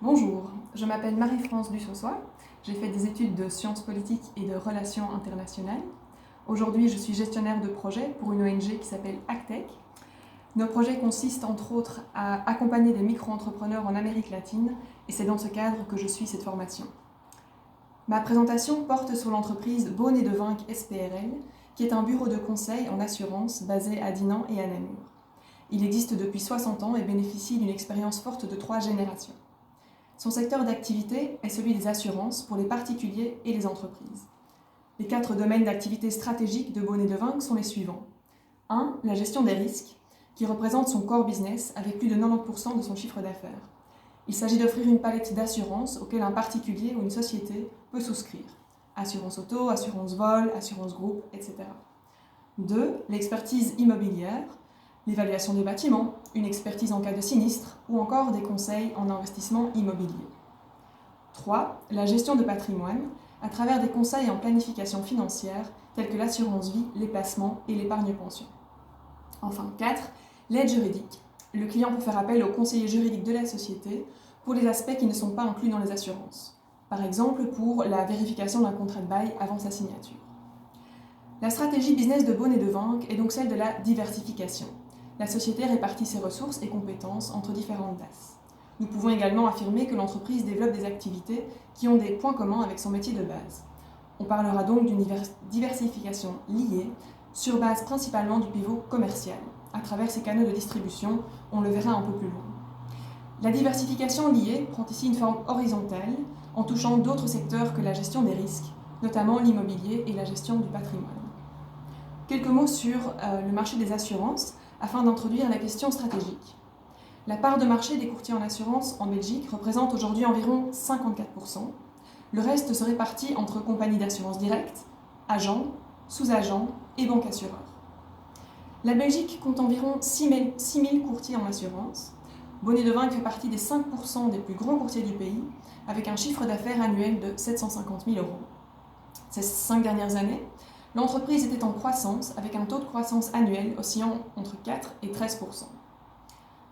Bonjour, je m'appelle Marie-France Dussossois, j'ai fait des études de sciences politiques et de relations internationales. Aujourd'hui, je suis gestionnaire de projet pour une ONG qui s'appelle Actech. Nos projets consistent entre autres à accompagner des micro-entrepreneurs en Amérique latine et c'est dans ce cadre que je suis cette formation. Ma présentation porte sur l'entreprise Beaune et Devinck SPRL, qui est un bureau de conseil en assurance basé à Dinan et à Namur. Il existe depuis 60 ans et bénéficie d'une expérience forte de 3 générations. Son secteur d'activité est celui des assurances pour les particuliers et les entreprises. Les 4 domaines d'activité stratégiques de Beaune et Devinck sont les suivants. 1. La gestion des risques, qui représente son core business avec plus de 90% de son chiffre d'affaires. Il s'agit d'offrir une palette d'assurances auxquelles un particulier ou une société peut souscrire. Assurance auto, assurance vol, assurance groupe, etc. 2. L'expertise immobilière, l'évaluation des bâtiments, une expertise en cas de sinistre ou encore des conseils en investissement immobilier. 3. La gestion de patrimoine à travers des conseils en planification financière tels que l'assurance vie, les placements et l'épargne pension. Enfin 4. L'aide juridique. Le client peut faire appel au conseiller juridique de la société pour les aspects qui ne sont pas inclus dans les assurances. Par exemple pour la vérification d'un contrat de bail avant sa signature. La stratégie business de Beaune et Devinck est donc celle de la diversification. La société répartit ses ressources et compétences entre différentes DAS. Nous pouvons également affirmer que l'entreprise développe des activités qui ont des points communs avec son métier de base. On parlera donc d'une diversification liée, sur base principalement du pivot commercial. À travers ses canaux de distribution, on le verra un peu plus loin. La diversification liée prend ici une forme horizontale, en touchant d'autres secteurs que la gestion des risques, notamment l'immobilier et la gestion du patrimoine. Quelques mots sur le marché des assurances, afin d'introduire la question stratégique. La part de marché des courtiers en assurance en Belgique représente aujourd'hui environ 54%. Le reste se répartit entre compagnies d'assurance directe, agents, sous-agents et banques assureurs. La Belgique compte environ 6 000 courtiers en assurance. Beaune et Devinck fait partie des 5% des plus grands courtiers du pays, avec un chiffre d'affaires annuel de 750 000 €. Ces 5 dernières années, l'entreprise était en croissance avec un taux de croissance annuel oscillant entre 4 et 13%.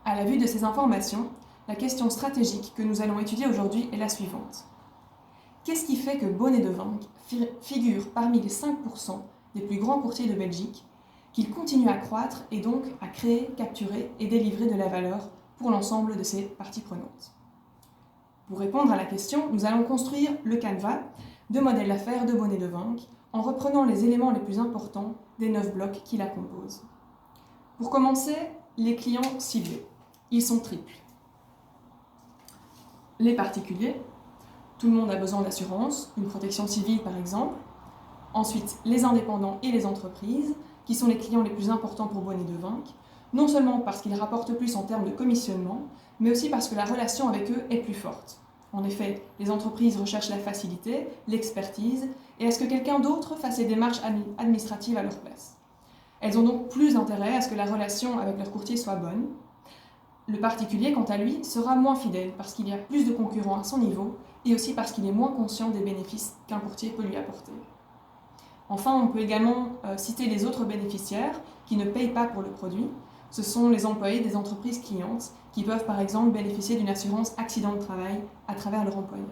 À la vue de ces informations, la question stratégique que nous allons étudier aujourd'hui est la suivante. Qu'est-ce qui fait que Beaune et Devinck figure parmi les 5% des plus grands courtiers de Belgique, qu'il continue à croître et donc à créer, capturer et délivrer de la valeur pour l'ensemble de ses parties prenantes? Pour répondre à la question, nous allons construire le canevas de modèle d'affaires de Beaune et Devinck en reprenant les éléments les plus importants des 9 blocs qui la composent. Pour commencer, les clients ciblés. Ils sont triples. Les particuliers, tout le monde a besoin d'assurance, une protection civile par exemple. Ensuite, les indépendants et les entreprises, qui sont les clients les plus importants pour Beaune et Devinck, non seulement parce qu'ils rapportent plus en termes de commissionnement, mais aussi parce que la relation avec eux est plus forte. En effet, les entreprises recherchent la facilité, l'expertise, et à ce que quelqu'un d'autre fasse les démarches administratives à leur place. Elles ont donc plus intérêt à ce que la relation avec leur courtier soit bonne. Le particulier, quant à lui, sera moins fidèle parce qu'il y a plus de concurrents à son niveau et aussi parce qu'il est moins conscient des bénéfices qu'un courtier peut lui apporter. Enfin, on peut également citer les autres bénéficiaires qui ne payent pas pour le produit. Ce sont les employés des entreprises clientes qui peuvent par exemple bénéficier d'une assurance accident de travail à travers leur employeur.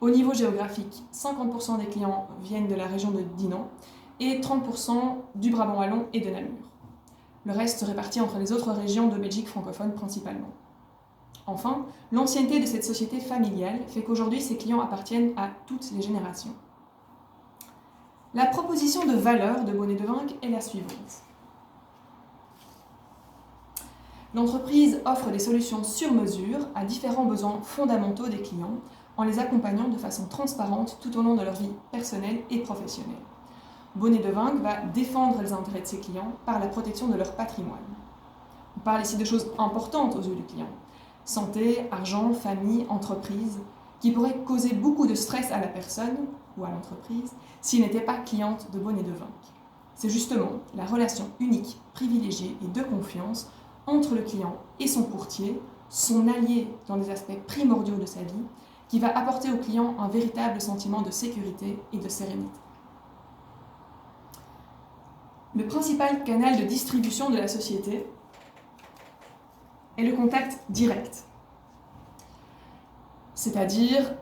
Au niveau géographique, 50% des clients viennent de la région de Dinan et 30% du Brabant wallon et de Namur. Le reste se répartit entre les autres régions de Belgique francophone principalement. Enfin, l'ancienneté de cette société familiale fait qu'aujourd'hui ses clients appartiennent à toutes les générations. La proposition de valeur de Beaune et Devinck est la suivante. L'entreprise offre des solutions sur mesure à différents besoins fondamentaux des clients en les accompagnant de façon transparente tout au long de leur vie personnelle et professionnelle. Beaune et Devinck va défendre les intérêts de ses clients par la protection de leur patrimoine. On parle ici de choses importantes aux yeux du client. Santé, argent, famille, entreprise, qui pourraient causer beaucoup de stress à la personne ou à l'entreprise s'il n'était pas cliente de Beaune et Devinck. C'est justement la relation unique, privilégiée et de confiance entre le client et son courtier, son allié dans les aspects primordiaux de sa vie, qui va apporter au client un véritable sentiment de sécurité et de sérénité. Le principal canal de distribution de la société est le contact direct. c'est-à-dire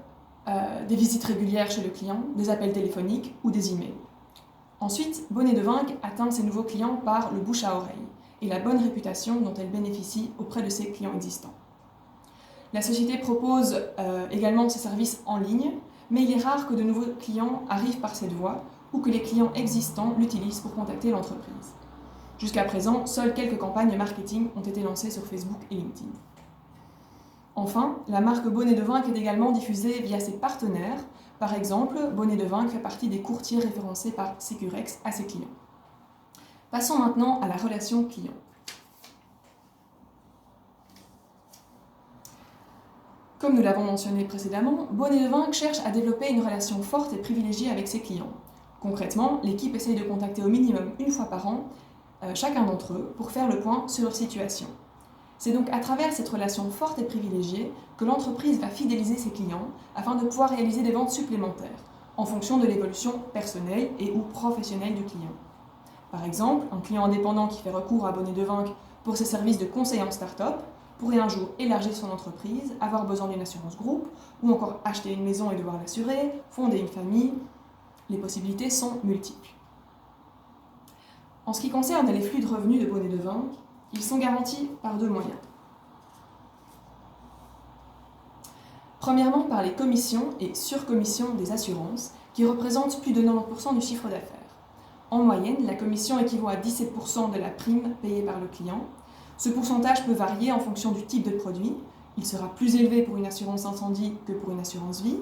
des visites régulières chez le client, des appels téléphoniques ou des emails. Ensuite, Bonnet de Vinck atteint ses nouveaux clients par le bouche à oreille et la bonne réputation dont elle bénéficie auprès de ses clients existants. La société propose également ses services en ligne, mais il est rare que de nouveaux clients arrivent par cette voie ou que les clients existants l'utilisent pour contacter l'entreprise. Jusqu'à présent, seules quelques campagnes marketing ont été lancées sur Facebook et LinkedIn. Enfin, la marque Bonnet de Vinck est également diffusée via ses partenaires. Par exemple, Bonnet de Vinck fait partie des courtiers référencés par Securex à ses clients. Passons maintenant à la relation client. Comme nous l'avons mentionné précédemment, Bonnet de Vinck cherche à développer une relation forte et privilégiée avec ses clients. Concrètement, l'équipe essaye de contacter au minimum une fois par an chacun d'entre eux pour faire le point sur leur situation. C'est donc à travers cette relation forte et privilégiée que l'entreprise va fidéliser ses clients afin de pouvoir réaliser des ventes supplémentaires en fonction de l'évolution personnelle et ou professionnelle du client. Par exemple, un client indépendant qui fait recours à Bonnet de Vinck pour ses services de conseil en start-up pourrait un jour élargir son entreprise, avoir besoin d'une assurance groupe ou encore acheter une maison et devoir l'assurer, fonder une famille. Les possibilités sont multiples. En ce qui concerne les flux de revenus de Bonnet de Vinck, ils sont garantis par deux moyens. Premièrement, par les commissions et surcommissions des assurances, qui représentent plus de 90% du chiffre d'affaires. En moyenne, la commission équivaut à 17% de la prime payée par le client. Ce pourcentage peut varier en fonction du type de produit. Il sera plus élevé pour une assurance incendie que pour une assurance vie,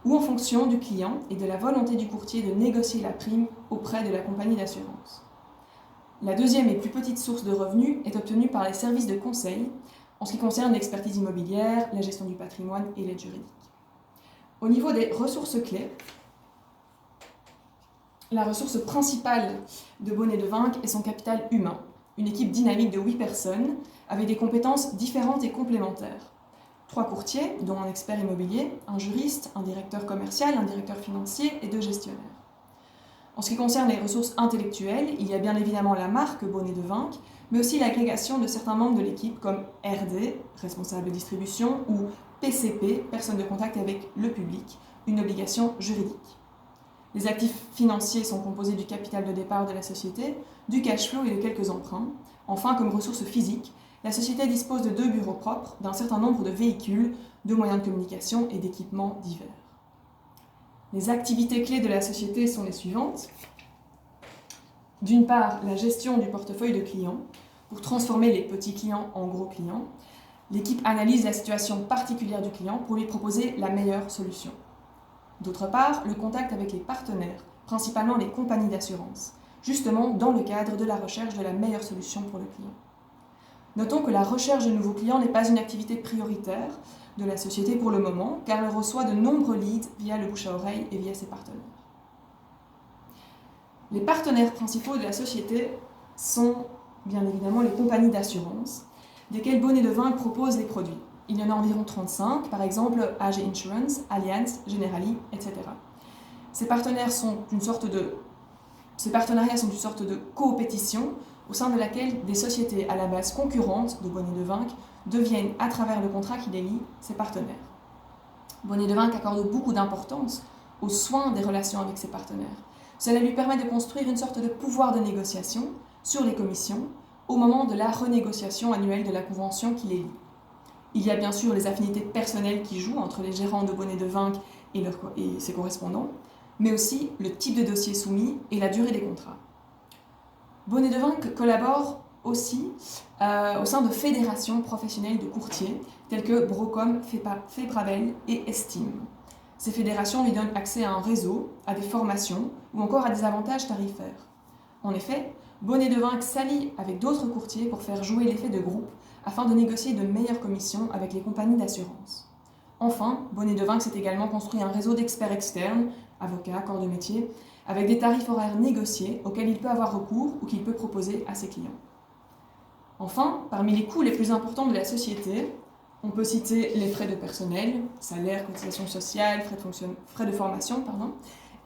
ou en fonction du client et de la volonté du courtier de négocier la prime auprès de la compagnie d'assurance. La deuxième et plus petite source de revenus est obtenue par les services de conseil en ce qui concerne l'expertise immobilière, la gestion du patrimoine et l'aide juridique. Au niveau des ressources clés, la ressource principale de Bonnet de Vinck est son capital humain, une équipe dynamique de 8 personnes avec des compétences différentes et complémentaires. 3 courtiers, dont un expert immobilier, un juriste, un directeur commercial, un directeur financier et 2 gestionnaires. En ce qui concerne les ressources intellectuelles, il y a bien évidemment la marque Bonnet de Vinck, mais aussi l'agrégation de certains membres de l'équipe comme RD, responsable distribution, ou PCP, personne de contact avec le public, une obligation juridique. Les actifs financiers sont composés du capital de départ de la société, du cash flow et de quelques emprunts. Enfin, comme ressources physiques, la société dispose de 2 bureaux propres, d'un certain nombre de véhicules, de moyens de communication et d'équipements divers. Les activités clés de la société sont les suivantes. D'une part, la gestion du portefeuille de clients pour transformer les petits clients en gros clients. L'équipe analyse la situation particulière du client pour lui proposer la meilleure solution. D'autre part, le contact avec les partenaires, principalement les compagnies d'assurance, justement dans le cadre de la recherche de la meilleure solution pour le client. Notons que la recherche de nouveaux clients n'est pas une activité prioritaire de la société pour le moment, car elle reçoit de nombreux leads via le bouche à oreille et via ses partenaires. Les partenaires principaux de la société sont bien évidemment les compagnies d'assurance, desquelles Bonnet de Vinck propose les produits. Il y en a environ 35, par exemple AG Insurance, Allianz, Generali, etc. Ces partenariats sont une sorte de coopétition au sein de laquelle des sociétés à la base concurrentes de Bonnet de Vinck deviennent, à travers le contrat qui les lie, ses partenaires. Bonnet de Vinck accorde beaucoup d'importance aux soins des relations avec ses partenaires. Cela lui permet de construire une sorte de pouvoir de négociation sur les commissions au moment de la renégociation annuelle de la convention qui les lie. Il y a bien sûr les affinités personnelles qui jouent entre les gérants de Bonnet de Vinck et ses correspondants, mais aussi le type de dossier soumis et la durée des contrats. Bonnet de Vinck collabore aussi au sein de fédérations professionnelles de courtiers telles que Brocom, Febravel et Estime. Ces fédérations lui donnent accès à un réseau, à des formations ou encore à des avantages tarifaires. En effet, Bonnet de Vinck s'allie avec d'autres courtiers pour faire jouer l'effet de groupe afin de négocier de meilleures commissions avec les compagnies d'assurance. Enfin, Bonnet de Vinck s'est également construit un réseau d'experts externes, avocats, corps de métier, avec des tarifs horaires négociés auxquels il peut avoir recours ou qu'il peut proposer à ses clients. Enfin, parmi les coûts les plus importants de la société, on peut citer les frais de personnel, salaire, cotisations sociales, frais de formation,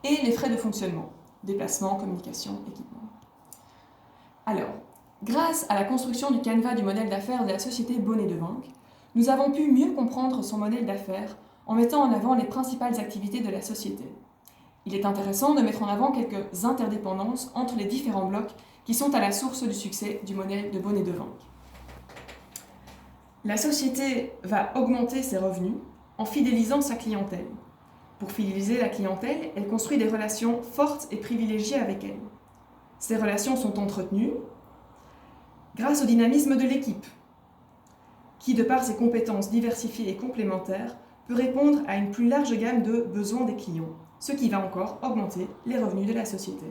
et les frais de fonctionnement, déplacement, communication, équipement. Alors, grâce à la construction du canevas du modèle d'affaires de la société Bonnet de Vinck, nous avons pu mieux comprendre son modèle d'affaires en mettant en avant les principales activités de la société. Il est intéressant de mettre en avant quelques interdépendances entre les différents blocs qui sont à la source du succès du modèle de Bonnet de Vanck. La société va augmenter ses revenus en fidélisant sa clientèle. Pour fidéliser la clientèle, elle construit des relations fortes et privilégiées avec elle. Ces relations sont entretenues grâce au dynamisme de l'équipe, qui, de par ses compétences diversifiées et complémentaires, peut répondre à une plus large gamme de besoins des clients, ce qui va encore augmenter les revenus de la société.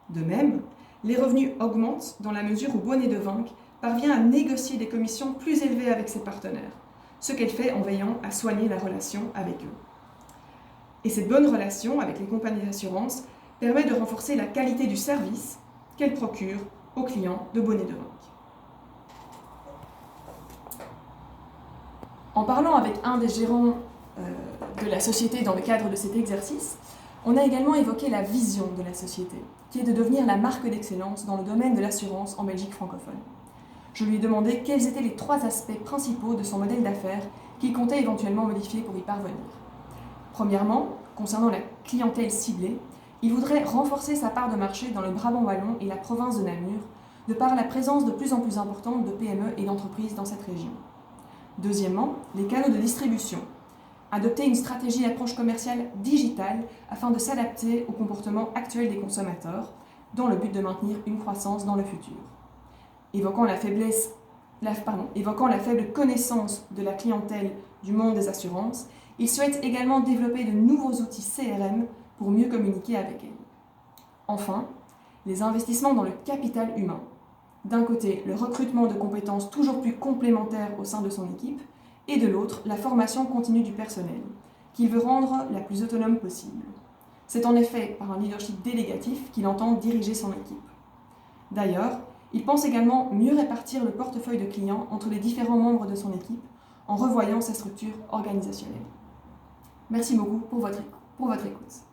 De même, les revenus augmentent dans la mesure où Bonnet de Vanck parvient à négocier des commissions plus élevées avec ses partenaires, ce qu'elle fait en veillant à soigner la relation avec eux. Et cette bonne relation avec les compagnies d'assurance permet de renforcer la qualité du service qu'elle procure aux clients de Bonnet de Vanck. En parlant avec un des gérants de la société dans le cadre de cet exercice, on a également évoqué la vision de la société, qui est de devenir la marque d'excellence dans le domaine de l'assurance en Belgique francophone. Je lui ai demandé quels étaient les 3 aspects principaux de son modèle d'affaires qu'il comptait éventuellement modifier pour y parvenir. Premièrement, concernant la clientèle ciblée, il voudrait renforcer sa part de marché dans le Brabant wallon et la province de Namur, de par la présence de plus en plus importante de PME et d'entreprises dans cette région. Deuxièmement, les canaux de distribution. Adopter une stratégie d'approche commerciale digitale afin de s'adapter au comportement actuel des consommateurs, dans le but de maintenir une croissance dans le futur. Évoquant la faible connaissance de la clientèle du monde des assurances, il souhaite également développer de nouveaux outils CRM pour mieux communiquer avec elle. Enfin, les investissements dans le capital humain. D'un côté, le recrutement de compétences toujours plus complémentaires au sein de son équipe, et de l'autre, la formation continue du personnel, qu'il veut rendre la plus autonome possible. C'est en effet par un leadership délégatif qu'il entend diriger son équipe. D'ailleurs, il pense également mieux répartir le portefeuille de clients entre les différents membres de son équipe en revoyant sa structure organisationnelle. Merci beaucoup pour votre écoute.